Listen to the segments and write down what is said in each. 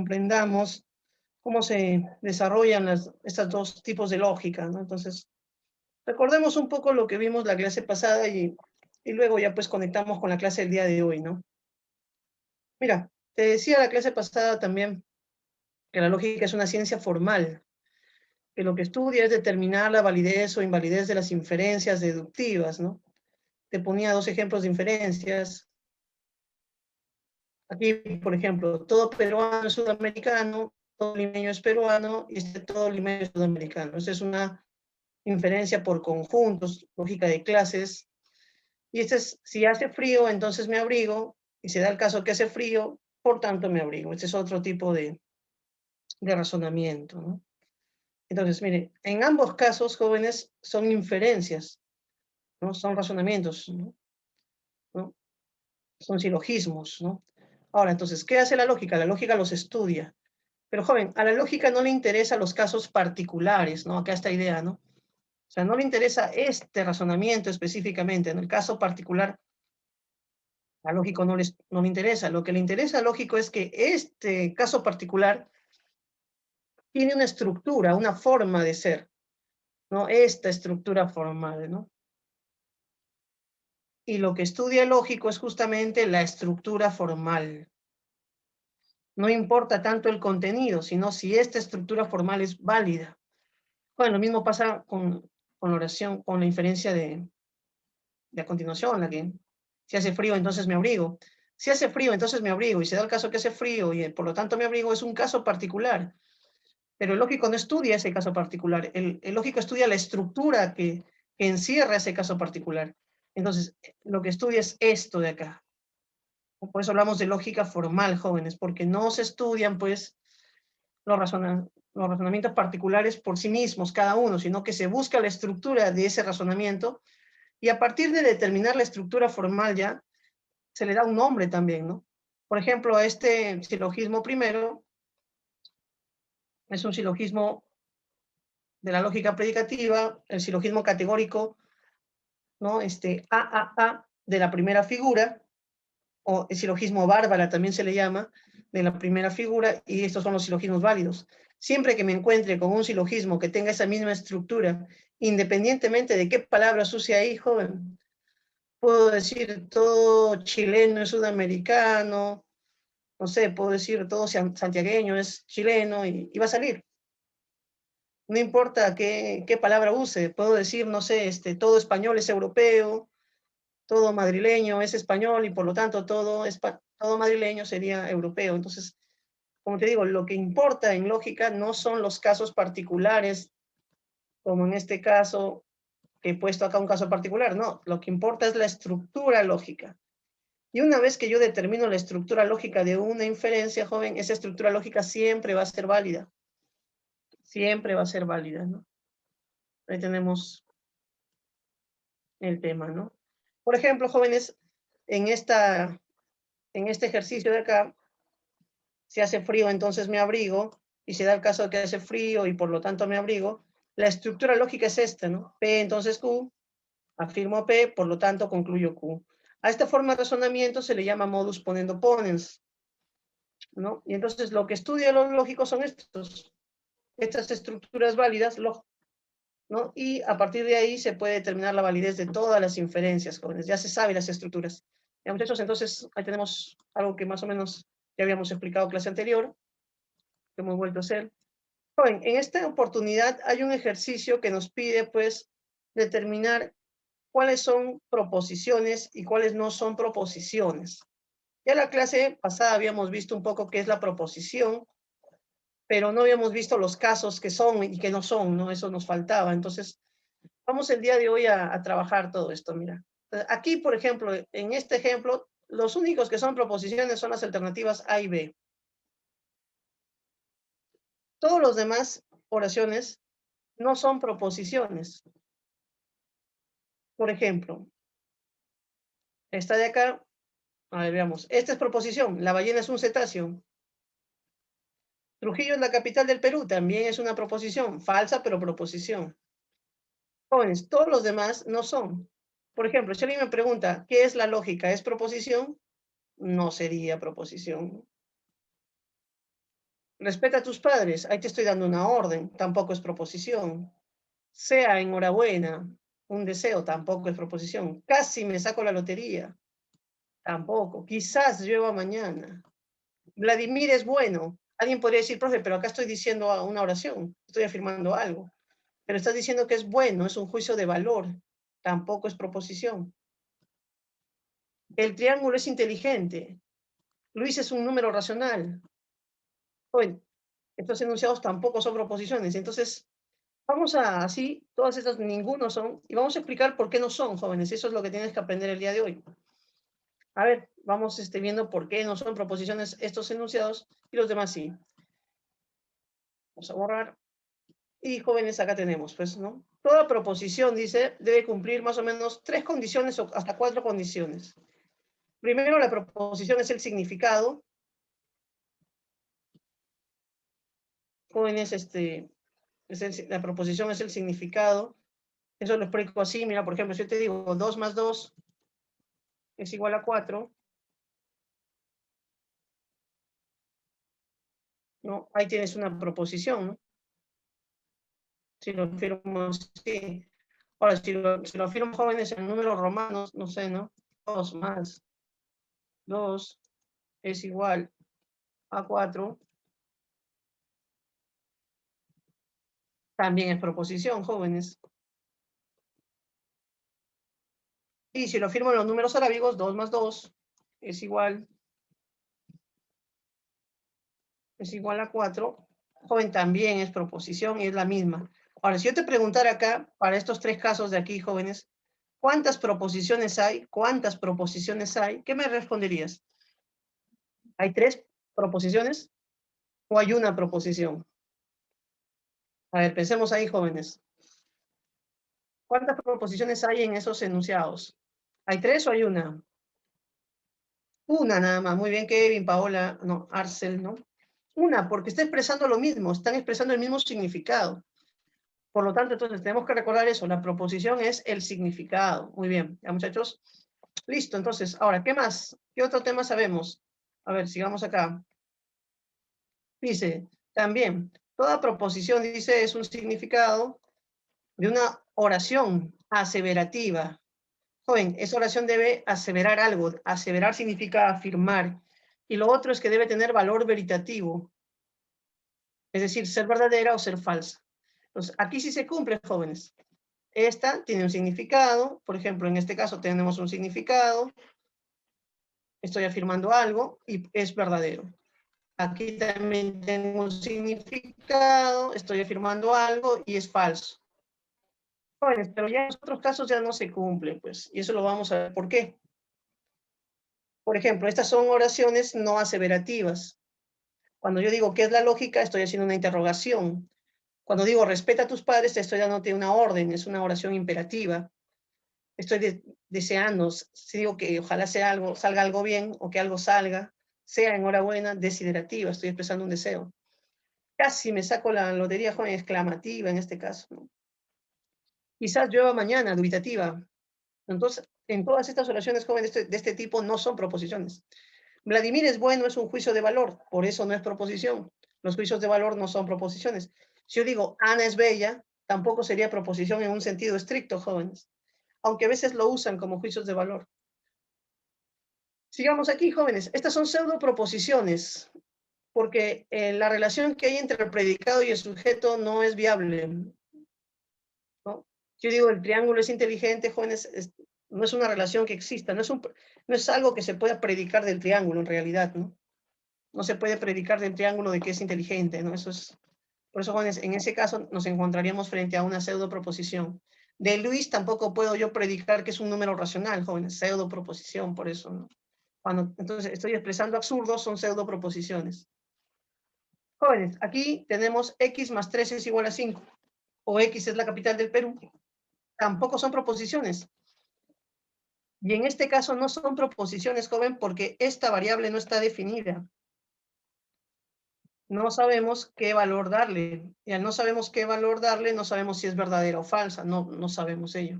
comprendamos cómo se desarrollan estos dos tipos de lógica, ¿no? Entonces, recordemos un poco lo que vimos la clase pasada y luego ya pues conectamos con la clase del día de hoy, ¿no? Mira, te decía la clase pasada también que la lógica es una ciencia formal, que lo que estudia es determinar la validez o invalidez de las inferencias deductivas, ¿no? Te ponía dos ejemplos de inferencias. Aquí, por ejemplo, todo peruano es sudamericano, todo limeño es peruano y todo limeño es sudamericano. Esta es una inferencia por conjuntos, lógica de clases. Y este es, si hace frío, entonces me abrigo, y se da el caso que hace frío, por tanto me abrigo. Este es otro tipo de razonamiento, ¿no? Entonces, mire, en ambos casos, jóvenes, son inferencias, ¿no? Son razonamientos, ¿no? ¿No? Son silogismos, ¿no? Ahora, entonces, ¿qué hace la lógica? La lógica los estudia. Pero, joven, a la lógica no le interesan los casos particulares, ¿no? Acá esta idea, ¿no? O sea, no le interesa este razonamiento específicamente, en el caso particular, a lógico no le interesa. Lo que le interesa al lógico es que este caso particular tiene una estructura, una forma de ser, ¿no? Esta estructura formal, ¿no? Y lo que estudia el lógico es justamente la estructura formal. No importa tanto el contenido, sino si esta estructura formal es válida. Bueno, lo mismo pasa con la oración, con la inferencia de a continuación, la que si hace frío, entonces me abrigo. Si hace frío, entonces me abrigo, y se da el caso que hace frío, y por lo tanto me abrigo, es un caso particular. Pero el lógico no estudia ese caso particular. El lógico estudia la estructura que encierra ese caso particular. Entonces, lo que estudia es esto de acá. Por eso hablamos de lógica formal, jóvenes, porque no se estudian, pues, los razonamientos particulares por sí mismos, cada uno, sino que se busca la estructura de ese razonamiento y a partir de determinar la estructura formal ya, se le da un nombre también, ¿no? Por ejemplo, a este silogismo primero es un silogismo de la lógica predicativa, el silogismo categórico, ¿no? A, de la primera figura, o el silogismo bárbara también se le llama, de la primera figura, y estos son los silogismos válidos. Siempre que me encuentre con un silogismo que tenga esa misma estructura, independientemente de qué palabras use ahí, joven, puedo decir todo chileno es sudamericano, no sé, puedo decir todo santiagueño es chileno y va a salir. No importa qué palabra use, puedo decir, no sé, todo español es europeo, todo madrileño es español y por lo tanto todo madrileño sería europeo. Entonces, como te digo, lo que importa en lógica no son los casos particulares, como en este caso, que he puesto acá un caso particular, no, lo que importa es la estructura lógica. Y una vez que yo determino la estructura lógica de una inferencia, joven, esa estructura lógica siempre va a ser válida. Siempre va a ser válida, ¿no? Ahí tenemos el tema, ¿no? Por ejemplo, jóvenes, en, en este ejercicio de acá, si hace frío, entonces me abrigo, y se da el caso de que hace frío y por lo tanto me abrigo, la estructura lógica es esta, ¿no? P, entonces Q, afirmo P, por lo tanto concluyo Q. A esta forma de razonamiento se le llama modus ponendo ponens, ¿no? Y entonces lo que estudia los lógicos son estas estructuras válidas, ¿no? Y a partir de ahí se puede determinar la validez de todas las inferencias, jóvenes. Ya se sabe las estructuras. Ya, muchachos, entonces ahí tenemos algo que más o menos ya habíamos explicado en clase anterior, que hemos vuelto a hacer. Joven, en esta oportunidad hay un ejercicio que nos pide, pues, determinar cuáles son proposiciones y cuáles no son proposiciones. Ya la clase pasada habíamos visto un poco qué es la proposición, pero no habíamos visto los casos que son y que no son, ¿no? Eso nos faltaba. Entonces, vamos el día de hoy a trabajar todo esto, mira. Aquí, por ejemplo, en este ejemplo, los únicos que son proposiciones son las alternativas A y B. Todos los demás oraciones no son proposiciones. Por ejemplo, esta de acá, a ver, veamos. Esta es proposición. La ballena es un cetáceo. Trujillo es la capital del Perú. También es una proposición. Falsa, pero proposición. Jóvenes, todos los demás no son. Por ejemplo, si alguien me pregunta, ¿qué es la lógica? ¿Es proposición? No sería proposición. Respeta a tus padres, ahí te estoy dando una orden, tampoco es proposición. Sea enhorabuena, un deseo, tampoco es proposición. Casi me saco la lotería, tampoco. Quizás llueva mañana. Vladimir es bueno. Alguien podría decir, profe, pero acá estoy diciendo una oración, estoy afirmando algo. Pero estás diciendo que es bueno, es un juicio de valor, tampoco es proposición. El triángulo es inteligente. Luis es un número racional. Bueno, estos enunciados tampoco son proposiciones. Entonces, vamos a, así, todas estas ninguno son, y vamos a explicar por qué no son, jóvenes. Eso es lo que tienes que aprender el día de hoy. A ver, vamos viendo por qué no son proposiciones estos enunciados y los demás sí. Vamos a borrar. Y jóvenes, acá tenemos, pues, ¿no? Toda proposición, dice, debe cumplir más o menos 3 condiciones o hasta 4 condiciones. Primero, la proposición es el significado. Jóvenes, la proposición es el significado. Eso lo explico así. Mira, por ejemplo, si yo te digo 2 más 2 es igual a 4, ¿no? Ahí tienes una proposición, ¿no? Si lo firmo así. Ahora, si lo firmo, jóvenes, en números romanos, no sé, ¿no? 2 más 2 es igual a 4. También es proposición, jóvenes. Y si lo firmo en los números arábigos, 2 más 2 es igual a 4. Joven, también es proposición y es la misma. Ahora, si yo te preguntara acá, para estos 3 casos de aquí, jóvenes, ¿cuántas proposiciones hay? ¿Cuántas proposiciones hay? ¿Qué me responderías? ¿Hay 3 proposiciones o hay una proposición? A ver, pensemos ahí, jóvenes. ¿Cuántas proposiciones hay en esos enunciados? ¿Hay 3 o hay una? Una nada más. Muy bien, Kevin, Paola, no, Arcel, ¿no? Una, porque está expresando lo mismo, están expresando el mismo significado. Por lo tanto, entonces tenemos que recordar eso, la proposición es el significado. Muy bien, ya muchachos. Listo, entonces, ahora, ¿qué más? ¿Qué otro tema sabemos? A ver, sigamos acá. Dice, también, toda proposición, dice, es un significado de una oración aseverativa. Joven, esa oración debe aseverar algo. Aseverar significa afirmar. Y lo otro es que debe tener valor veritativo. Es decir, ser verdadera o ser falsa. Entonces, aquí sí se cumple, jóvenes. Esta tiene un significado. Por ejemplo, en este caso tenemos un significado. Estoy afirmando algo y es verdadero. Aquí también tengo un significado. Estoy afirmando algo y es falso. Jóvenes, pero ya en otros casos ya no se cumple, pues. Y eso lo vamos a ver por qué. Por ejemplo, estas son oraciones no aseverativas. Cuando yo digo qué es la lógica, estoy haciendo una interrogación. Cuando digo respeta a tus padres, te estoy dándote una orden, es una oración imperativa. Estoy deseando, si digo que ojalá sea algo, salga algo bien o que algo salga, sea enhorabuena, desiderativa, estoy expresando un deseo. Casi me saco la lotería, joven, exclamativa en este caso, ¿no? Quizás llueva mañana, dubitativa. Entonces, en todas estas oraciones, jóvenes, de este tipo no son proposiciones. Vladimir es bueno, es un juicio de valor, por eso no es proposición. Los juicios de valor no son proposiciones. Si yo digo Ana es bella, tampoco sería proposición en un sentido estricto, jóvenes, aunque a veces lo usan como juicios de valor. Sigamos aquí, jóvenes. Estas son pseudo proposiciones, porque la relación que hay entre el predicado y el sujeto no es viable, ¿no? Yo digo, el triángulo es inteligente, jóvenes, no es una relación que exista, no es algo que se pueda predicar del triángulo en realidad, ¿no? No se puede predicar del triángulo de que es inteligente, ¿no? Eso es, por eso, jóvenes, en ese caso nos encontraríamos frente a una pseudo proposición. De Luis tampoco puedo yo predicar que es un número racional, jóvenes, pseudo proposición, por eso, ¿no? Cuando entonces estoy expresando absurdos, son pseudo proposiciones. Jóvenes, aquí tenemos x más 3 es igual a 5, o x es la capital del Perú. Tampoco son proposiciones. Y en este caso no son proposiciones, joven, porque esta variable no está definida. No sabemos qué valor darle. Y al no sabemos qué valor darle, no sabemos si es verdadera o falsa. No sabemos ello.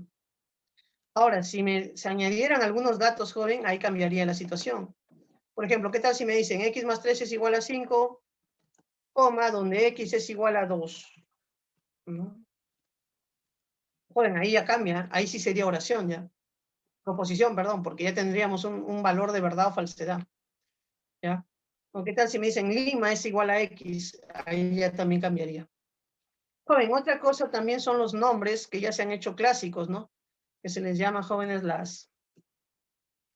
Ahora, si se añadieran algunos datos, joven, ahí cambiaría la situación. Por ejemplo, ¿qué tal si me dicen x más 3 es igual a 5 coma, donde X es igual a 2. ¿No? Joder, ahí ya cambia, ahí sí sería oración ya. Proposición, perdón, porque ya tendríamos un valor de verdad o falsedad. ¿Ya? ¿O qué tal si me dicen Lima es igual a X? Ahí ya también cambiaría. Joven, otra cosa también son los nombres que ya se han hecho clásicos, ¿no? Que se les llama, jóvenes, las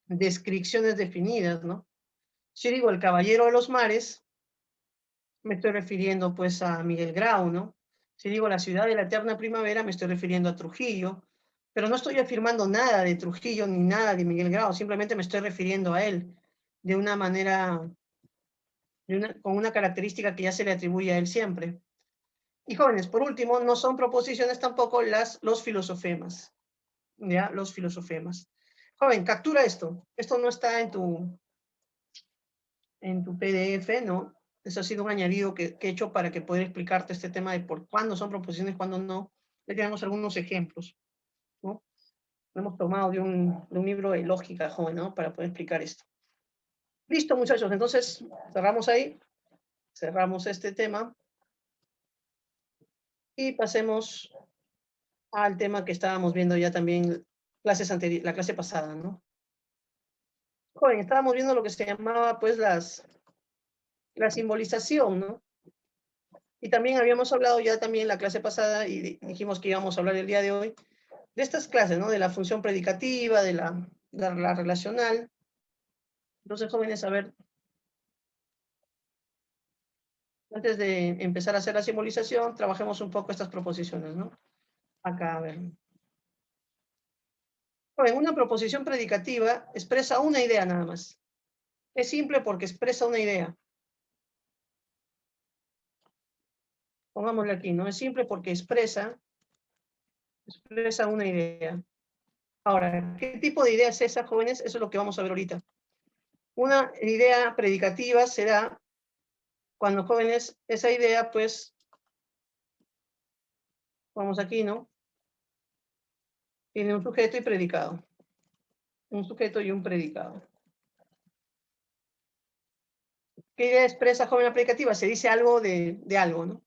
descripciones definidas, ¿no? Si digo el Caballero de los Mares, me estoy refiriendo pues a Miguel Grau, ¿no? Si digo la ciudad de la eterna primavera, me estoy refiriendo a Trujillo, pero no estoy afirmando nada de Trujillo ni nada de Miguel Grau, simplemente me estoy refiriendo a él de una manera, con una característica que ya se le atribuye a él siempre. Y jóvenes, por último, no son proposiciones tampoco los filosofemas, ¿ya? Los filosofemas. Joven, captura esto. Esto no está en tu PDF, ¿no? Eso ha sido un añadido que he hecho para que pueda explicarte este tema de por cuándo son proposiciones, cuándo no. Ya tenemos algunos ejemplos, ¿no? Lo hemos tomado de un libro de lógica, joven, ¿no? Para poder explicar esto. Listo, muchachos. Entonces, cerramos ahí. Cerramos este tema. Y pasemos al tema que estábamos viendo ya también la clase pasada, ¿no? Joven, estábamos viendo lo que se llamaba, pues, la simbolización, ¿no? Y también habíamos hablado ya también la clase pasada y dijimos que íbamos a hablar el día de hoy de estas clases, ¿no? De la función predicativa, de la relacional. Entonces, jóvenes, a ver, antes de empezar a hacer la simbolización, trabajemos un poco estas proposiciones, ¿no? Acá, a ver. Joven, una proposición predicativa expresa una idea nada más. Es simple porque expresa una idea. Pongámosle aquí, ¿no? Es simple porque expresa una idea. Ahora, ¿qué tipo de idea es esa, jóvenes? Eso es lo que vamos a ver ahorita. Una idea predicativa será cuando, jóvenes, esa idea, pues, vamos aquí, ¿no? Tiene un sujeto y predicado. Un sujeto y un predicado. ¿Qué idea expresa, joven, la predicativa? Se dice algo de algo, ¿no?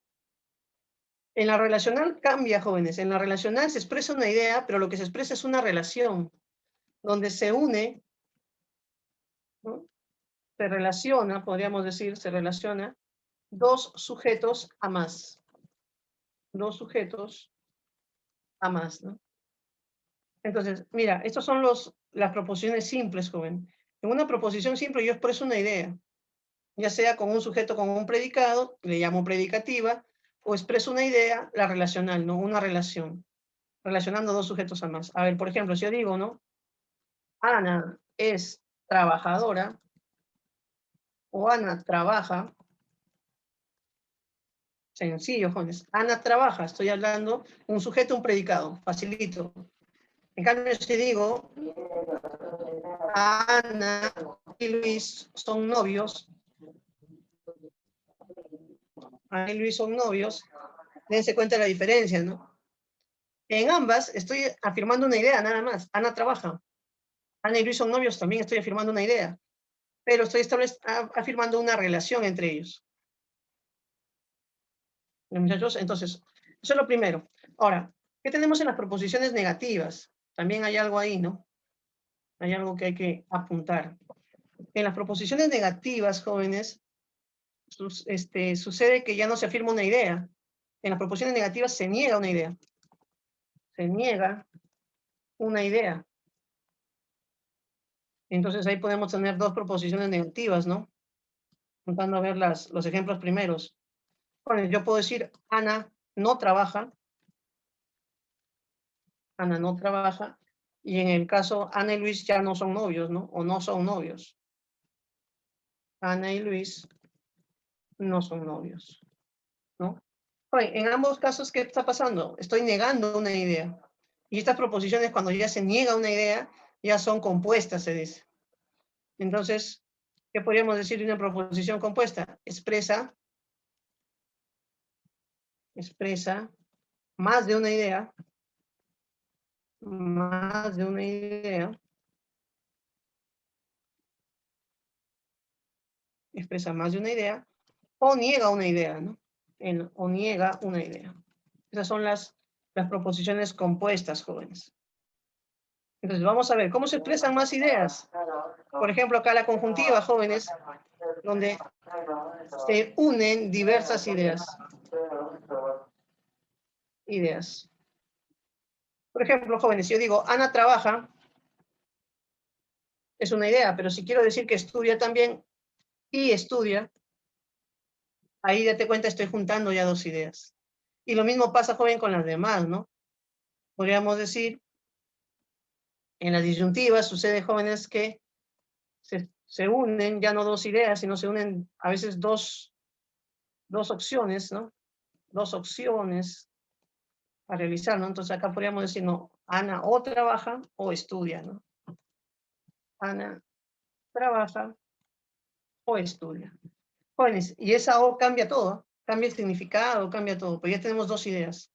En la relacional cambia, jóvenes. En la relacional se expresa una idea, pero lo que se expresa es una relación, donde se une, ¿no? Se relaciona, podríamos decir, se relaciona dos sujetos a más. Dos sujetos a más, ¿no? Entonces, mira, estos son las proposiciones simples, joven. En una proposición simple yo expreso una idea, ya sea con un sujeto con un predicado, le llamo predicativa, o expreso una idea, la relacional, ¿no? Una relación, relacionando dos sujetos a más. A ver, por ejemplo, si yo digo, ¿no? Ana es trabajadora, o Ana trabaja, sencillo, jóvenes. Ana trabaja, estoy hablando un sujeto, un predicado, facilito. En cambio, si digo, Ana y Luis son novios, Ana y Luis son novios, dense cuenta de la diferencia, ¿no? En ambas estoy afirmando una idea, nada más. Ana trabaja. Ana y Luis son novios, también estoy afirmando una idea. Pero estoy afirmando una relación entre ellos. Muchachos, entonces, eso es lo primero. Ahora, ¿qué tenemos en las proposiciones negativas? También hay algo ahí, ¿no? Hay algo que hay que apuntar. En las proposiciones negativas, jóvenes, sucede que ya no se afirma una idea. En las proposiciones negativas se niega una idea. Se niega una idea. Entonces ahí podemos tener dos proposiciones negativas, ¿no? Intentando ver los ejemplos primeros. Bueno, yo puedo decir, Ana no trabaja. Ana no trabaja. Y en el caso, Ana y Luis ya no son novios, ¿no? O no son novios. Ana y Luis no son novios, ¿no? Oye, en ambos casos, ¿qué está pasando? Estoy negando una idea. Y estas proposiciones, cuando ya se niega una idea, ya son compuestas, se dice. Entonces, ¿qué podríamos decir de una proposición compuesta? Expresa más de una idea, expresa más de una idea, o niega una idea, ¿no? O niega una idea. Esas son las proposiciones compuestas, jóvenes. Entonces, vamos a ver, ¿cómo se expresan más ideas? Por ejemplo, acá la conjuntiva, jóvenes, donde se unen diversas ideas. Por ejemplo, jóvenes, si yo digo, Ana trabaja, es una idea, pero si quiero decir que estudia también y estudia, ahí date cuenta, estoy juntando ya dos ideas. Y lo mismo pasa, joven, con las demás, ¿no? Podríamos decir, en las disyuntivas sucede, jóvenes, que se unen ya no dos ideas, sino se unen a veces dos opciones, ¿no? Dos opciones a realizar, ¿no? Entonces acá podríamos decir, no, Ana o trabaja o estudia, ¿no? Ana trabaja o estudia. Jóvenes, y esa O cambia todo, cambia el significado, cambia todo, pues ya tenemos dos ideas.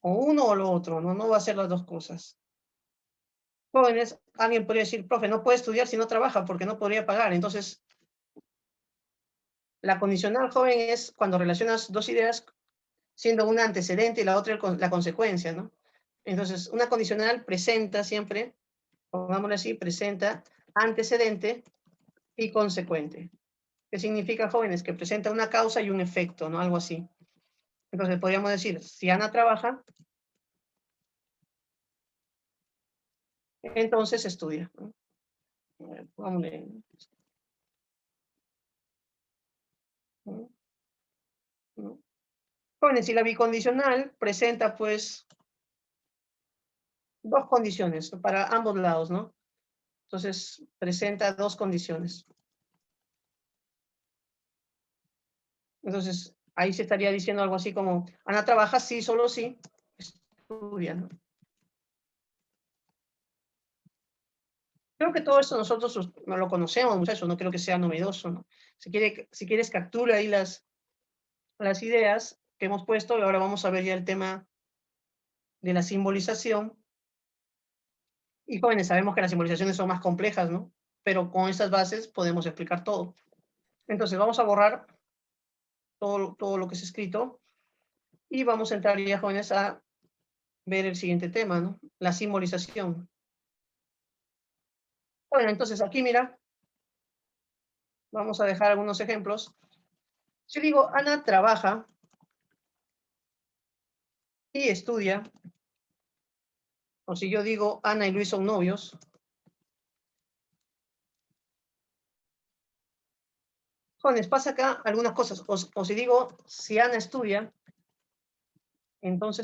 O uno o lo otro, ¿no? No va a ser las dos cosas. Jóvenes, alguien podría decir, profe, no puede estudiar si no trabaja porque no podría pagar. Entonces, la condicional, joven, es cuando relacionas dos ideas siendo una antecedente y la otra la consecuencia, ¿no? Entonces, una condicional presenta siempre, pongámoslo así, presenta antecedente y consecuente. ¿Qué significa, jóvenes? Que presenta una causa y un efecto, ¿no? Algo así. Entonces, podríamos decir, si Ana trabaja, entonces estudia, ¿no? Vamos a ver. ¿No? Jóvenes, si la bicondicional presenta, pues, dos condiciones para ambos lados, ¿no? Entonces, presenta dos condiciones. Entonces, ahí se estaría diciendo algo así como, Ana trabaja, sí, solo sí, estudia, ¿no? Creo que todo esto nosotros no lo conocemos, muchachos, no creo que sea novedoso, ¿no? Si quieres, captura ahí las ideas que hemos puesto, y ahora vamos a ver ya el tema de la simbolización. Y jóvenes, sabemos que las simbolizaciones son más complejas, ¿no? Pero con estas bases podemos explicar todo. Entonces, vamos a borrar todo lo que es escrito y vamos a entrar ya, jóvenes, a ver el siguiente tema, ¿no? La simbolización. Bueno, entonces aquí, mira, vamos a dejar algunos ejemplos. Si digo, Ana trabaja y estudia, o si yo digo, Ana y Luis son novios, jóvenes, pasa acá algunas cosas. O si digo, si Ana estudia, entonces